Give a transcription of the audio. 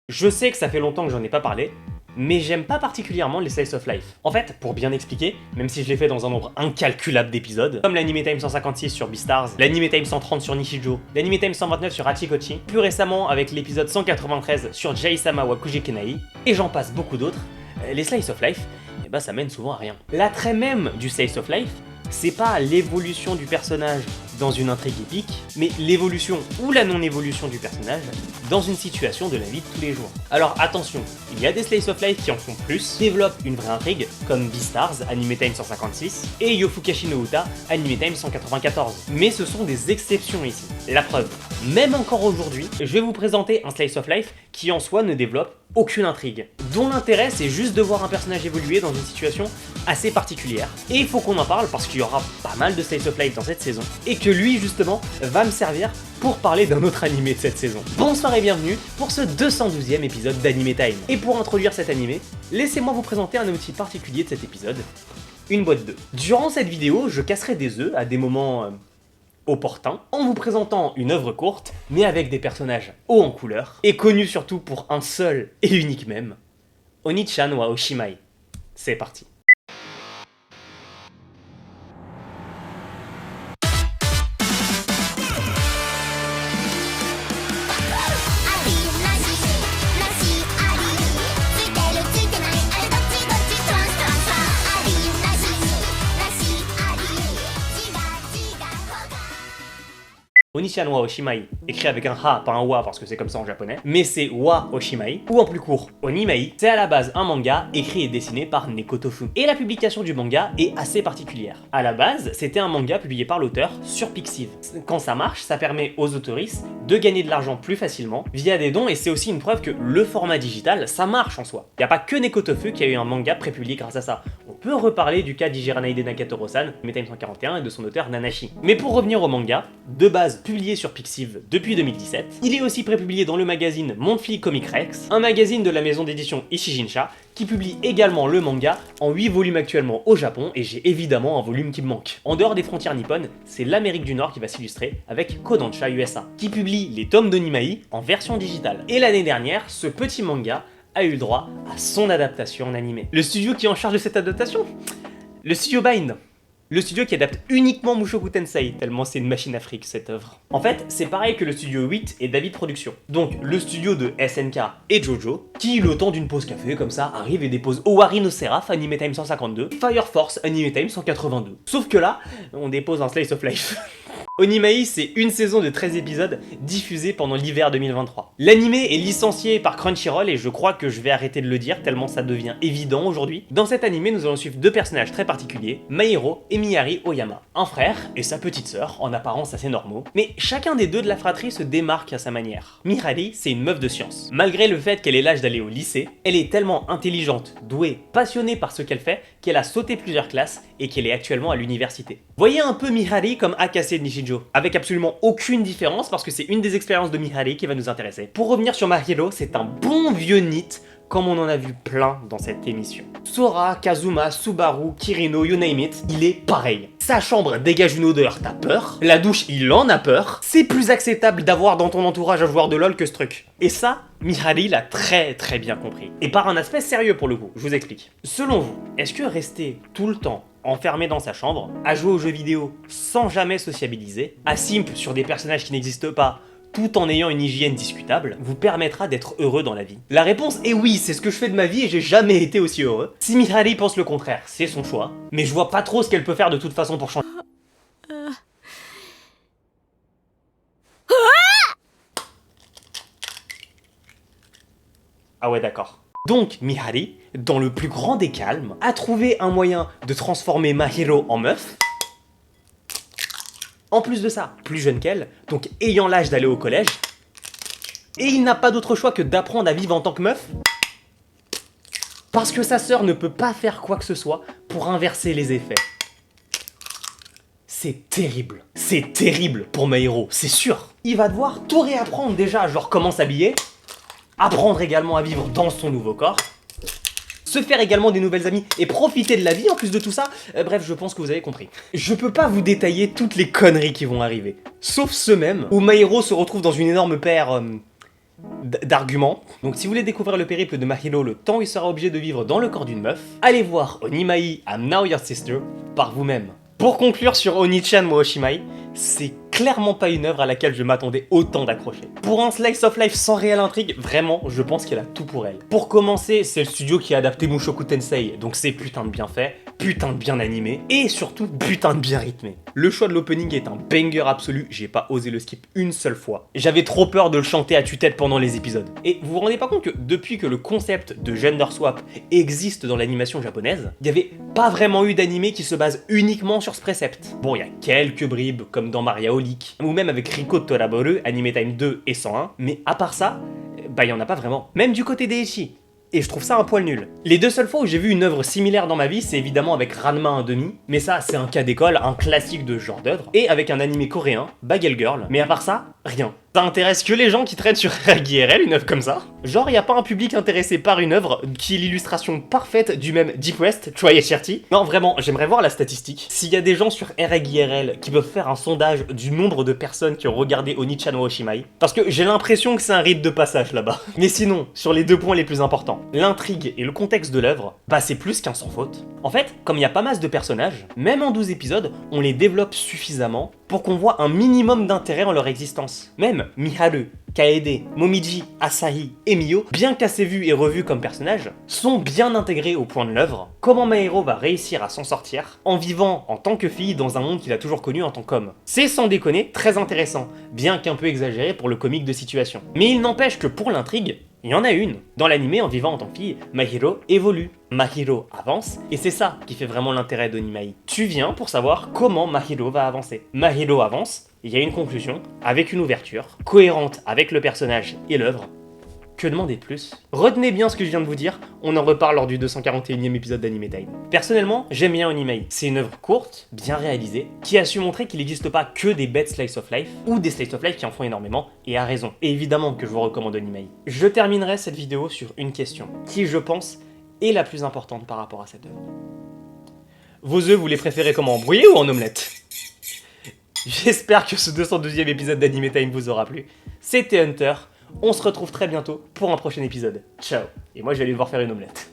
Je sais que ça fait longtemps que j'en ai pas parlé, mais j'aime pas particulièrement les slice of life. En fait, pour bien expliquer, même si je l'ai fait dans un nombre incalculable d'épisodes, comme l'Anime Time 156 sur Beastars, l'Anime Time 130 sur Nishijo, l'Anime Time 129 sur Hachikochi, plus récemment avec l'épisode 193 sur Jai-sama wa Kujikenai, et j'en passe beaucoup d'autres, les slice of life, ça mène souvent à rien. L'attrait même du slice of life, c'est pas l'évolution du personnage dans une intrigue épique, mais l'évolution ou la non-évolution du personnage dans une situation de la vie de tous les jours. Alors attention, il y a des slice of life qui en font plus, développent une vraie intrigue, comme Beastars, Anime Time 156, et Yofukashi no Uta, Anime Time 194. Mais ce sont des exceptions ici. La preuve, même encore aujourd'hui, je vais vous présenter un slice of life qui en soi ne développe aucune intrigue, dont l'intérêt c'est juste de voir un personnage évoluer dans une situation assez particulière. Et il faut qu'on en parle parce qu'il y aura pas mal de slice of life dans cette saison, et que lui justement va me servir pour parler d'un autre animé de cette saison. Bonsoir et bienvenue pour ce 212e épisode d'Anime Time. Et pour introduire cet animé, laissez-moi vous présenter un outil particulier de cet épisode, une boîte d'œufs. Durant cette vidéo, je casserai des œufs à des moments opportun, en vous présentant une œuvre courte, mais avec des personnages hauts en couleur, et connus surtout pour un seul et unique mème, Oni-chan wa Oshimai. C'est parti. Oni-chan wa Oshimai, écrit avec un ha, pas un wa parce que c'est comme ça en japonais, mais c'est wa Oshimai, ou en plus court, Onimai, c'est à la base un manga écrit et dessiné par Neko Tofu. Et la publication du manga est assez particulière. À la base, c'était un manga publié par l'auteur sur Pixiv. Quand ça marche, ça permet aux autoristes de gagner de l'argent plus facilement via des dons, et c'est aussi une preuve que le format digital, ça marche en soi. Y a pas que Neko Tofu qui a eu un manga prépublié grâce à ça. On peut reparler du cas d'Ijiranaide Nakatoro-san, Metime 141 et de son auteur Nanashi. Mais pour revenir au manga, de base publié sur Pixiv depuis 2017. Il est aussi prépublié dans le magazine Monthly Comic Rex, un magazine de la maison d'édition Ishijinsha, qui publie également le manga en 8 volumes actuellement au Japon, et j'ai évidemment un volume qui me manque. En dehors des frontières nippones, c'est l'Amérique du Nord qui va s'illustrer avec Kodansha USA, qui publie les tomes d'Onimai en version digitale. Et l'année dernière, ce petit manga a eu le droit à son adaptation en animé. Le studio qui est en charge de cette adaptation, le studio Bind. Le studio qui adapte uniquement Mushoku Tensei, tellement c'est une machine à fric cette œuvre. En fait, c'est pareil que le studio 8 et David Productions. Donc le studio de SNK et Jojo, qui le temps d'une pause café comme ça arrive et dépose Owari no Seraph Anime Time 152, Fire Force Anime Time 182. Sauf que là, on dépose un slice of life. Onimai, c'est une saison de 13 épisodes diffusée pendant l'hiver 2023. L'animé est licencié par Crunchyroll et je crois que je vais arrêter de le dire tellement ça devient évident aujourd'hui. Dans cet animé, nous allons suivre deux personnages très particuliers, Mairo et Miyari Oyama. Un frère et sa petite sœur, en apparence assez normaux, mais chacun des deux de la fratrie se démarque à sa manière. Mihari, c'est une meuf de science. Malgré le fait qu'elle ait l'âge d'aller au lycée, elle est tellement intelligente, douée, passionnée par ce qu'elle fait, qu'elle a sauté plusieurs classes et qu'elle est actuellement à l'université. Voyez un peu Mihari comme Akase de Nishijo, avec absolument aucune différence parce que c'est une des expériences de Mihari qui va nous intéresser. Pour revenir sur My Hero, c'est un bon vieux NEET comme on en a vu plein dans cette émission. Sora, Kazuma, Subaru, Kirino, you name it, il est pareil. Sa chambre dégage une odeur, t'as peur. La douche, il en a peur. C'est plus acceptable d'avoir dans ton entourage un joueur de LoL que ce truc. Et ça, Mihari l'a très bien compris. Et par un aspect sérieux pour le coup, je vous explique. Selon vous, est-ce que rester tout le temps enfermé dans sa chambre, à jouer aux jeux vidéo sans jamais sociabiliser, à simp sur des personnages qui n'existent pas, tout en ayant une hygiène discutable, vous permettra d'être heureux dans la vie? La réponse est oui, c'est ce que je fais de ma vie et j'ai jamais été aussi heureux. Si Mihari pense le contraire, c'est son choix, mais je vois pas trop ce qu'elle peut faire de toute façon pour changer. Ah ouais, d'accord. Donc Mihari, dans le plus grand des calmes, a trouvé un moyen de transformer Mahiro en meuf. En plus de ça, plus jeune qu'elle, donc ayant l'âge d'aller au collège, et il n'a pas d'autre choix que d'apprendre à vivre en tant que meuf, parce que sa sœur ne peut pas faire quoi que ce soit pour inverser les effets. C'est terrible pour Mahiro, c'est sûr. Il va devoir tout réapprendre déjà, genre comment s'habiller, apprendre également à vivre dans son nouveau corps, se faire également des nouvelles amies et profiter de la vie en plus de tout ça. Bref, je pense que vous avez compris. Je peux pas vous détailler toutes les conneries qui vont arriver. Sauf ceux mêmes où Mahiro se retrouve dans une énorme paire d'arguments. Donc si vous voulez découvrir le périple de Mahiro, le temps où il sera obligé de vivre dans le corps d'une meuf, allez voir Onimai I'm Now Your Sister par vous-même. Pour conclure sur Oni-chan wa Oshimai, c'est clairement pas une œuvre à laquelle je m'attendais autant d'accrocher. Pour un slice of life sans réelle intrigue, vraiment, je pense qu'elle a tout pour elle. Pour commencer, c'est le studio qui a adapté Mushoku Tensei, donc c'est putain de bien fait, putain de bien animé, et surtout putain de bien rythmé. Le choix de l'opening est un banger absolu, j'ai pas osé le skip une seule fois. J'avais trop peur de le chanter à tue-tête pendant les épisodes. Et vous vous rendez pas compte que depuis que le concept de gender swap existe dans l'animation japonaise, il y avait pas vraiment eu d'animé qui se base uniquement sur ce précepte. Bon, il y a quelques bribes, comme dans Maria Holic, ou même avec Riko Toraboru, Anime Time 2 et 101, mais à part ça, bah il y en a pas vraiment. Même du côté des Ecchi. Et je trouve ça un poil nul. Les deux seules fois où j'ai vu une œuvre similaire dans ma vie, c'est évidemment avec Ranma 1/2, mais ça c'est un cas d'école, un classique de ce genre d'œuvre, et avec un animé coréen, Bagel Girl, mais à part ça, rien. Ça intéresse que les gens qui traînent sur RGRL, une œuvre comme ça. Genre, y a pas un public intéressé par une œuvre qui est l'illustration parfaite du même Deep West, Troy et Cherty. Non, vraiment, j'aimerais voir la statistique. S'il y a des gens sur RGRL qui peuvent faire un sondage du nombre de personnes qui ont regardé Oni-chan wa Oshimai, parce que j'ai l'impression que c'est un rite de passage là-bas. Mais sinon, sur les 2 points les plus importants, l'intrigue et le contexte de l'œuvre, bah c'est plus qu'un sans faute. En fait, comme il y a pas masse de personnages, même en 12 épisodes, on les développe suffisamment pour qu'on voit un minimum d'intérêt en leur existence. Même Miharu, Kaede, Momiji, Asahi et Mio, bien qu'assez vus et revus comme personnages, sont bien intégrés au point de l'œuvre. Comment Mahiro va réussir à s'en sortir en vivant en tant que fille dans un monde qu'il a toujours connu en tant qu'homme. C'est sans déconner très intéressant, bien qu'un peu exagéré pour le comique de situation. Mais il n'empêche que pour l'intrigue, il y en a une. Dans l'anime, en vivant en tant que fille, Mahiro évolue. Mahiro avance, et c'est ça qui fait vraiment l'intérêt d'Onimai. Tu viens pour savoir comment Mahiro va avancer. Mahiro avance, il y a une conclusion, avec une ouverture, cohérente avec le personnage et l'œuvre. Que demander de plus? Retenez bien ce que je viens de vous dire, on en reparle lors du 241e épisode d'Anime Time. Personnellement, j'aime bien Onimai. C'est une œuvre courte, bien réalisée, qui a su montrer qu'il n'existe pas que des bêtes slice of life, ou des slice of life qui en font énormément, et a raison. Et évidemment que je vous recommande Onimai. Je terminerai cette vidéo sur une question, qui je pense est la plus importante par rapport à cette œuvre. Vos œufs, vous les préférez comment, brouillés ou en omelette? J'espère que ce 212e épisode d'Anime Time vous aura plu. C'était Hunter. On se retrouve très bientôt pour un prochain épisode. Ciao. Et moi je vais aller devoir faire une omelette.